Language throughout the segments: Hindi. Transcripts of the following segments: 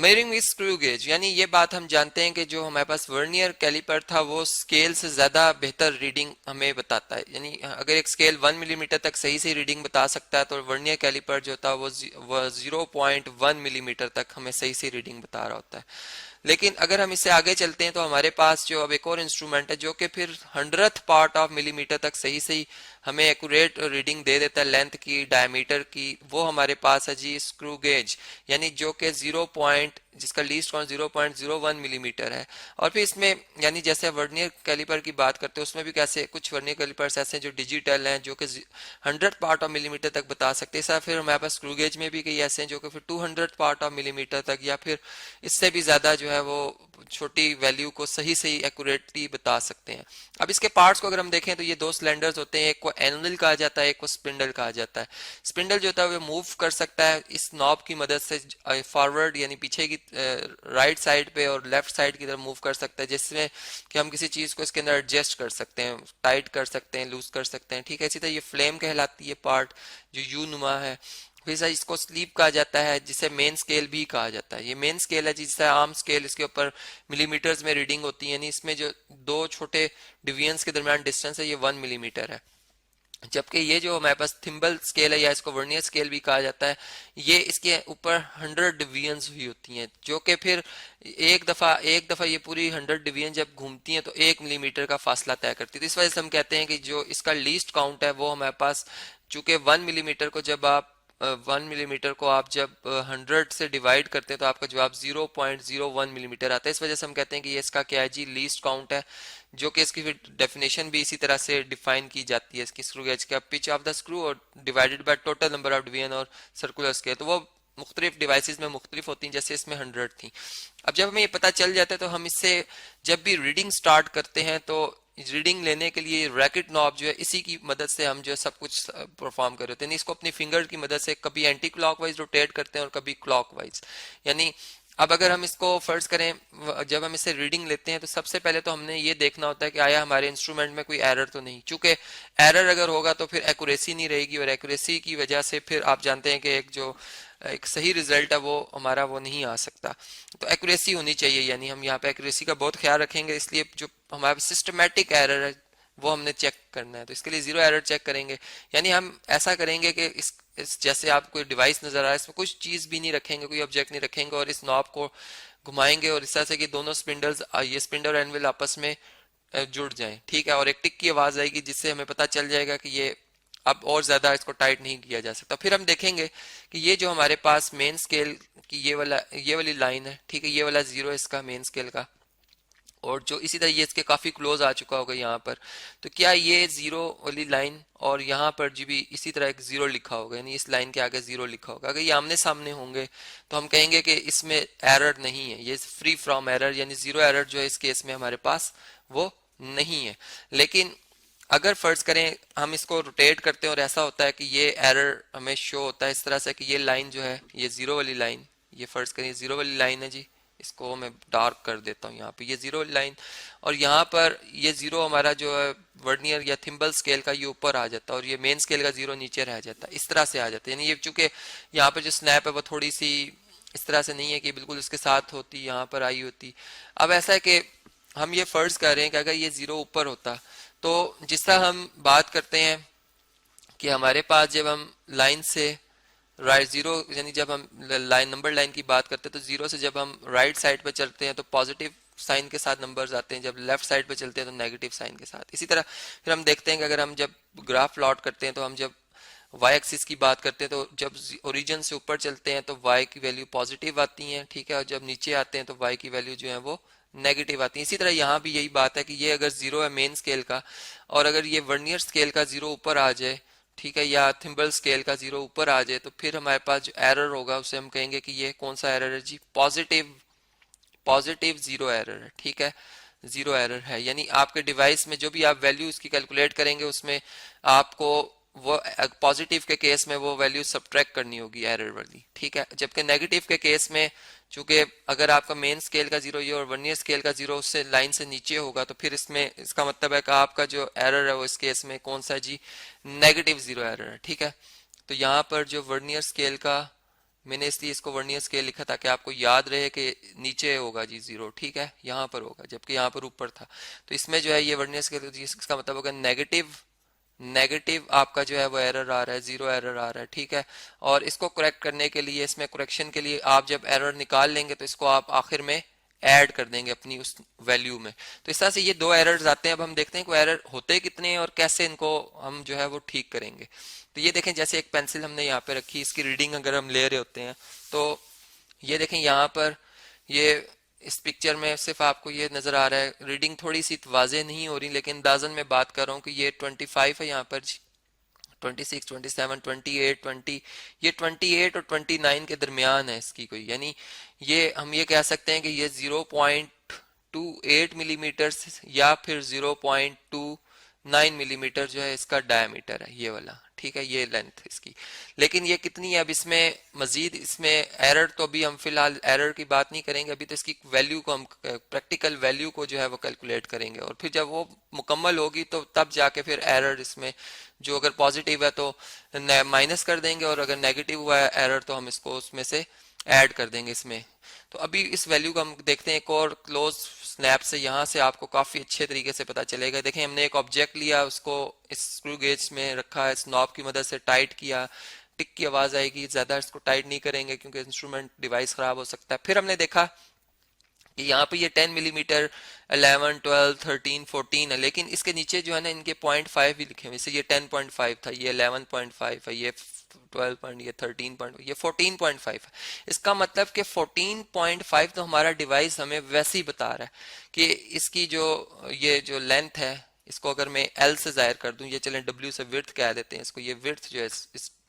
मेयरिंग विद स्क्रू गेज, यानी ये बात हम जानते हैं कि जो हमारे पास वर्नियर कैलिपर था वो स्केल से ज़्यादा बेहतर रीडिंग हमें बताता है। यानी अगर एक स्केल 1 मिलीमीटर तक सही से रीडिंग बता सकता है तो वर्नियर कैलिपर जो था वो 0.1 मिलीमीटर तक हमें सही से रीडिंग बता रहा होता है। लेकिन अगर हम इससे आगे चलते हैं तो हमारे पास जो अब एक और इंस्ट्रूमेंट है जो कि फिर 100th पार्ट ऑफ मिलीमीटर तक सही सही हमें एक्यूरेट रीडिंग दे देता है लेंथ की, डायमीटर की। वो हमारे पास है जी स्क्रू गेज, यानी जो कि जिसका लीस्ट काउंट 0.01 मिलीमीटर है। और फिर इसमें यानी जैसे वर्नियर कैलिपर की बात करते हैं उसमें भी कैसे कुछ वर्नियर कैलिपर्स ऐसे हैं जो डिजिटल हैं जो कि 100th पार्ट ऑफ मिलीमीटर तक बता सकते हैं। ऐसा फिर हमारे पास स्क्रू गेज में भी कई ऐसे हैं जो कि फिर 200th पार्ट ऑफ मिलीमीटर तक या फिर इससे भी ज्यादा जो है वो छोटी वैल्यू को सही सही एक्यूरेटली बता सकते हैं। अब इसके पार्ट्स को अगर हम देखें तो ये दो सिलेंडर्स होते हैं, एक को एनल कहा जाता है, एक को स्पिंडल कहा जाता है। स्पिंडल जो होता है वो मूव कर सकता है इस नॉब की मदद से फॉरवर्ड यानी पीछे की राइट साइड पे और लेफ्ट साइड की तरफ मूव कर सकता है, जिसमें कि हम किसी चीज को इसके अंदर एडजस्ट कर सकते हैं, टाइट कर सकते हैं, लूज कर सकते हैं। ठीक है, इसी तरह ये फ्लेम कहलाती है पार्ट जो यू नुमा है। फिर सर इसको स्लीप कहा जाता है जिसे मेन स्केल भी कहा जाता है। ये मेन स्केल है जिससे आम स्केल इसके ऊपर मिलीमीटर्स में रीडिंग होती है, यानी इसमें जो दो छोटे डिवीजन्स के दरमियान डिस्टेंस है ये 1 मिलीमीटर है। जबकि ये जो हमारे पास थिम्बल स्केल है या इसको वर्नियर स्केल भी कहा जाता है, ये इसके ऊपर 100 डिवीजन्स हुई होती हैं जो कि फिर एक दफा ये पूरी 100 डिवीजन जब घूमती हैं तो 1 मिलीमीटर का फासला तय करती है। तो इस वजह से हम कहते हैं कि जो इसका लीस्ट काउंट है वो हमारे पास चूंकि 1 मिलीमीटर को आप जब 100 से डिवाइड करते हैं तो आपका जवाब 0.01 मिलीमीटर आता है। इस वजह से हम कहते हैं कि ये इसका क्या है जी लीस्ट काउंट है, जो कि इसकी फिर डेफिनेशन भी इसी तरह से डिफाइन की जाती है इसकी स्क्रू गेज का पिच ऑफ द स्क्रू और divided by total number of division और सर्कुलर स्केल। तो वो मुख्तलिफ डिवाइसेस में मुख्तलिफ होती हैं, जैसे इसमें 100 थी। अब जब हमें ये पता चल जाता है तो हम इससे जब भी रीडिंग स्टार्ट करते हैं तो रीडिंग लेने के लिए रैकेट नॉब जो है इसी की मदद से हम जो है सब कुछ परफॉर्म कर रहे होते हैं। इसको अपनी फिंगर की मदद से कभी एंटी क्लॉकवाइज रोटेट करते हैं और कभी क्लॉकवाइज। यानी अब अगर हम इसको फर्ज करें, जब हम इससे रीडिंग लेते हैं तो सबसे पहले तो हमने ये देखना होता है कि आया हमारे इंस्ट्रूमेंट में कोई एरर तो नहीं। चूंकि एरर अगर होगा तो फिर एक्यूरेसी नहीं रहेगी और एक्यूरेसी की वजह से फिर आप जानते हैं कि एक सही रिजल्ट है वो हमारा वो नहीं आ सकता। तो एक्यूरेसी होनी चाहिए, यानी हम यहाँ पे एक्यूरेसी का बहुत ख्याल रखेंगे। इसलिए जो हमारा सिस्टमेटिक एरर है वो हमने चेक करना है, तो इसके लिए जीरो एरर चेक करेंगे। यानी हम ऐसा करेंगे कि इस जैसे आप कोई डिवाइस नजर आ रहा है इसमें कुछ चीज भी नहीं रखेंगे, कोई ऑब्जेक्ट नहीं रखेंगे और इस नॉब को घुमाएंगे और इस तरह से कि दोनों स्पिंडल्स ये स्पिंडल और एनविल आपस में जुड़ जाएं। ठीक है, और एक टिक की आवाज आएगी जिससे हमें पता चल जाएगा कि ये अब और ज्यादा इसको टाइट नहीं किया जा सकता। फिर हम देखेंगे कि ये जो हमारे पास मेन स्केल की ये वाली लाइन है, ठीक है, ये वाला जीरो इसका मेन स्केल का, और जो इसी तरह ये इसके काफी क्लोज आ चुका होगा यहाँ पर, तो क्या ये जीरो वाली लाइन और यहाँ पर जी भी इसी तरह एक जीरो लिखा होगा, यानी इस लाइन के आगे जीरो लिखा होगा। अगर ये आमने सामने होंगे तो हम कहेंगे कि इसमें एरर नहीं है, ये फ्री फ्रॉम एरर, यानी जीरो एरर जो है इस केस में हमारे पास वो नहीं है। लेकिन अगर फर्ज करें हम इसको रोटेट करते हैं और ऐसा होता है कि ये एरर हमें शो होता है इस तरह से कि ये लाइन जो है ये जीरो वाली लाइन, ये फर्ज करें जीरो वाली लाइन है जी, इसको मैं डार्क कर देता हूँ, यहाँ पे ये जीरो लाइन, और यहाँ पर ये जीरो हमारा जो है वर्नियर या थिम्बल स्केल का ये ऊपर आ जाता है और ये मेन स्केल का जीरो नीचे रह जाता है। इस तरह से आ जाता है, यानी ये चूंकि यहाँ पे जो स्नैप है वो थोड़ी सी इस तरह से नहीं है कि बिल्कुल इसके साथ होती, यहाँ पर आई होती। अब ऐसा है कि हम ये फर्ज कर रहे हैं कि अगर ये जीरो ऊपर होता तो जिस तरह हम बात करते हैं कि हमारे पास जब हम लाइन से राइट जीरो, यानी जब हम लाइन नंबर लाइन की बात करते हैं तो जीरो से जब हम राइट साइड पे चलते हैं तो पॉजिटिव साइन के साथ नंबर्स आते हैं, जब लेफ्ट साइड पे चलते हैं तो नेगेटिव साइन के साथ। इसी तरह फिर हम देखते हैं कि अगर हम जब ग्राफ प्लॉट करते हैं तो हम जब वाई एक्सिस की बात करते हैं तो जब ओरिजिन से ऊपर चलते हैं तो वाई की वैल्यू पॉजिटिव आती है, ठीक है, और जब नीचे आते हैं तो वाई की वैल्यू जो है वो नेगेटिव आती है। इसी तरह यहाँ भी यही बात है कि ये अगर जीरो है मेन स्केल का और अगर ये वर्नियर स्केल का जीरो ऊपर आ जाए, ठीक है, या थिम्बल स्केल का जीरो ऊपर आ जाए, तो फिर हमारे पास जो एरर होगा उसे हम कहेंगे कि ये कौन सा एरर है जी, पॉजिटिव पॉजिटिव जीरो एरर है। ठीक है, जीरो एरर है, यानी आपके डिवाइस में जो भी आप वैल्यू इसकी कैलकुलेट करेंगे उसमें आपको वो पॉजिटिव के केस में वो वैल्यू सब्ट्रैक्ट करनी होगी एरर वाली। ठीक है, जबकि नेगेटिव के केस में चूंकि अगर आपका मेन स्केल का जीरो ये और वर्नियर स्केल का जीरो उससे लाइन से नीचे होगा तो फिर इसमें इसका मतलब है कि आपका जो एरर है वो इस केस में कौन सा जी, नेगेटिव जीरो एरर है। ठीक है, तो यहाँ पर जो वर्नियर स्केल का मैंने इसलिए इसको वर्नियर स्केल लिखा ताकि आपको याद रहे कि नीचे होगा जी जीरो, ठीक है, यहाँ पर होगा जबकि यहाँ पर ऊपर था। तो इसमें जो है ये वर्नियर स्केल, इसका मतलब होगा नेगेटिव, नेगेटिव आपका जो है वो एरर आ रहा है, जीरो एरर आ रहा है, ठीक है। और इसको करेक्ट करने के लिए, इसमें करेक्शन के लिए आप जब एरर निकाल लेंगे तो इसको आप आखिर में ऐड कर देंगे अपनी उस वैल्यू में। तो इस तरह से ये दो एरर्स आते हैं। अब हम देखते हैं कि एरर होते कितने हैं और कैसे इनको हम जो है वो ठीक करेंगे। तो ये देखें, जैसे एक पेंसिल हमने यहाँ पे रखी, इसकी रीडिंग अगर हम ले रहे होते हैं तो ये देखें यहाँ पर, ये इस पिक्चर में सिर्फ आपको ये नजर आ रहा है, रीडिंग थोड़ी सी वाजे नहीं हो रही, लेकिन अंदाजन में बात कर रहा हूँ कि ये 25 है यहाँ पर, 26, 27, 28, 20, ये 28 और 29 के दरमियान है इसकी कोई, यानी ये हम ये कह सकते हैं कि ये 0.28 मिलीमीटर या फिर 0.29 मिलीमीटर जो है इसका डायमीटर है, ये वाला, ठीक है, ये लेंथ इसकी। लेकिन ये कितनी है, अब इसमें मजीद, इसमें एरर तो अभी हम फिलहाल एरर की बात नहीं करेंगे, अभी तो इसकी वैल्यू को हम, प्रैक्टिकल वैल्यू को जो है वो कैलकुलेट करेंगे, और फिर जब वो मुकम्मल होगी तो तब जाके फिर एरर इसमें जो अगर पॉजिटिव है तो माइनस कर देंगे, और अगर नेगेटिव हुआ है एरर तो हम इसको उसमें से ऐड कर देंगे इसमें। तो अभी इस वैल्यू को हम देखते हैं एक और क्लोज स्नैप से, यहाँ से आपको काफी अच्छे तरीके से पता चलेगा। देखें, हमने एक ऑब्जेक्ट लिया, उसको इस स्क्रू गेज में रखा है, इस नॉब की मदद से टाइट किया, टिक की आवाज आएगी, ज्यादा इसको टाइट नहीं करेंगे क्योंकि इंस्ट्रूमेंट डिवाइस खराब हो सकता है। फिर हमने देखा कि यहाँ पे ये 10 मिलीमीटर, 11, 12, 13, 14 है, लेकिन इसके नीचे जो है ना इनके 0.5 भी लिखे हुए, जैसे ये 10.5 था, ये 11.5 है, ये 12 पॉइंट, ये 13 पॉइंट, ये 14.5 है। इसका मतलब कि 14.5 तो हमारा डिवाइस हमें वैसे ही बता रहा है कि इसकी जो ये जो लेंथ है, इसको अगर मैं L से जाहिर कर दूं, ये चलें W से विड्थ कह देते हैं इसको, ये विड्थ जो है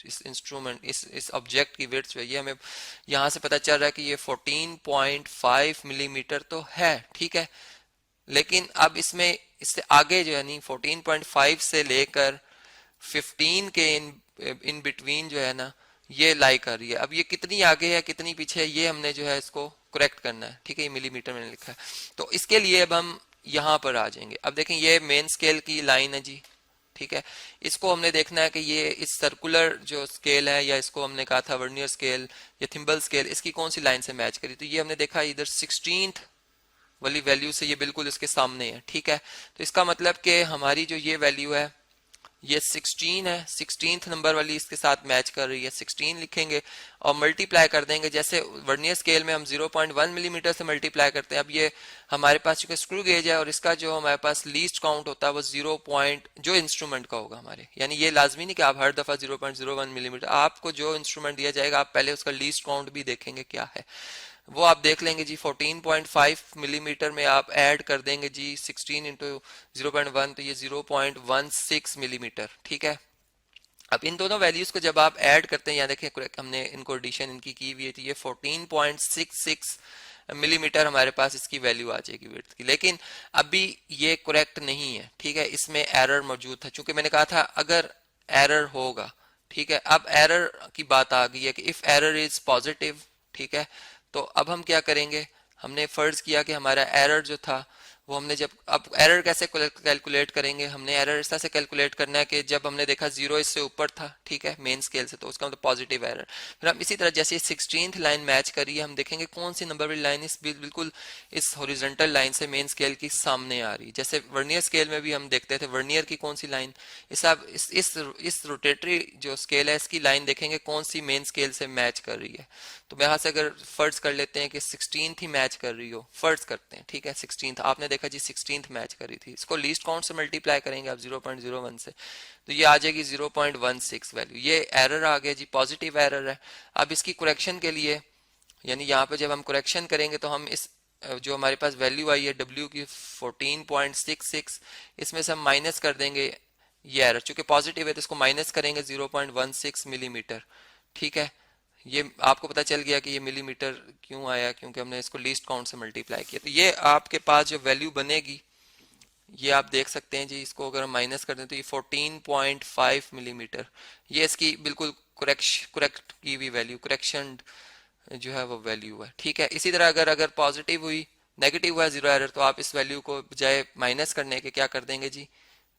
इस इंस्ट्रूमेंट, इस ऑब्जेक्ट की विड्थ जो है, ये हमें यहाँ से पता चल रहा है कि ये 14.5 मिलीमीटर तो है, ठीक है। लेकिन अब इसमें इससे आगे जो है नहीं, 14.5 से लेकर 15 के इन बिटवीन जो है ना ये लाई कर रही है। अब ये कितनी आगे है कितनी पीछे है, ये हमने जो है इसको करेक्ट करना है, ठीक है, ये मिलीमीटर मैंने लिखा है। तो इसके लिए अब हम यहाँ पर आ जाएंगे। अब देखें, ये मेन स्केल की लाइन है जी, ठीक है। इसको हमने देखना है कि ये इस सर्कुलर जो स्केल है, या इसको हमने कहा था वर्नियर स्केल या थिम्बल स्केल, इसकी कौन सी लाइन से मैच करी। तो ये हमने देखा इधर 16th वाली वैल्यू से ये बिल्कुल इसके सामने है, ठीक है। तो इसका मतलब कि हमारी जो ये वैल्यू है ये 16 है, 16th नंबर वाली इसके साथ मैच कर रही है, 16 लिखेंगे और मल्टीप्लाई कर देंगे। जैसे वर्नियर स्केल में हम 0.1 मिलीमीटर से मल्टीप्लाई करते हैं, अब ये हमारे पास चूंकि स्क्रू गेज है और इसका जो हमारे पास लीस्ट काउंट होता है वो 0 पॉइंट जो इंस्ट्रूमेंट का होगा हमारे, यानी ये लाजमी नहीं कि आप हर दफा 0.01 मिलीमीटर, आपको जो इंस्ट्रूमेंट दिया जाएगा आप पहले उसका लीस्ट काउंट भी देखेंगे क्या है, वो आप देख लेंगे जी। 14.5 मिलीमीटर में आप ऐड कर देंगे जी 16 इंटू 0.1, तो ये 0.16 मिलीमीटर, ठीक है। अब इन दोनों वैल्यूज को जब आप ऐड करते हैं, यहाँ देखें हमने इनको एडिशन इनकी की हुई है, तो ये 14.66 मिलीमीटर हमारे पास इसकी वैल्यू आ जाएगी विड्थ की। लेकिन अभी ये करेक्ट नहीं है, ठीक है, इसमें एरर मौजूद था, चूंकि मैंने कहा था अगर एरर होगा, ठीक है। अब एरर की बात आ गई है कि इफ एरर इज पॉजिटिव, ठीक है, तो अब हम क्या करेंगे, हमने फर्ज किया कि हमारा एरर जो था वो हमने जब, अब एरर कैसे कैलकुलेट करेंगे, हमने एरर इस तरह से कैलकुलेट करना है कि जब हमने देखा जीरो इससे ऊपर था, ठीक है, मेन स्केल से, तो उसका मतलब पॉजिटिव एरर। फिर हम इसी तरह जैसे 16th लाइन मैच करिए, हम देखेंगे कौन सी नंबर वाली लाइन इस बिल्कुल इस हॉरिजॉन्टल लाइन से मेन स्केल की सामने आ रही है। जैसे वर्नियर स्केल में भी हम देखते थे वर्नियर की कौन सी लाइन, इस रोटेटरी जो स्केल है इसकी लाइन देखेंगे कौन सी मेन स्केल से मैच कर रही है। तो यहाँ से अगर फर्ज कर लेते हैं कि 16th ही मैच कर रही हो, फर्ज करते हैं, ठीक है, 16th आपने देखा जी 16th मैच कर रही थी, इसको लीस्ट काउंट से मल्टीप्लाई करेंगे आप 0.01 से, तो ये आ जाएगी 0.16 वैल्यू। ये एरर आ गया जी, पॉजिटिव एरर है। अब इसकी करेक्शन के लिए, यानी यहाँ पे जब हम करेक्शन करेंगे तो हम इस जो हमारे पास वैल्यू आई है W की 14.66, इसमें से हम माइनस कर देंगे ये एरर, चूंकि पॉजिटिव है तो इसको माइनस करेंगे 0.16 मिलीमीटर, ठीक है। ये आपको पता चल गया कि ये मिलीमीटर क्यों आया, क्योंकि हमने इसको लीस्ट काउंट से मल्टीप्लाई किया। तो ये आपके पास जो वैल्यू बनेगी ये आप देख सकते हैं जी, इसको अगर हम माइनस कर दें तो ये 14.5 मिलीमीटर, ये इसकी बिल्कुल करेक्ट की हुई वैल्यू, करेक्शन जो है वो वैल्यू है, ठीक है। इसी तरह अगर पॉजिटिव हुई, नेगेटिव हुआ जीरो एरर, तो आप इस वैल्यू को बजाय माइनस करने के क्या कर देंगे जी,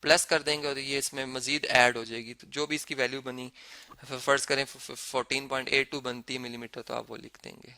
प्लस कर देंगे और ये इसमें मजीद ऐड हो जाएगी, तो जो भी इसकी वैल्यू बनी, फर्ज करें 14.82 बनती है मिलीमीटर, तो आप वो लिख देंगे।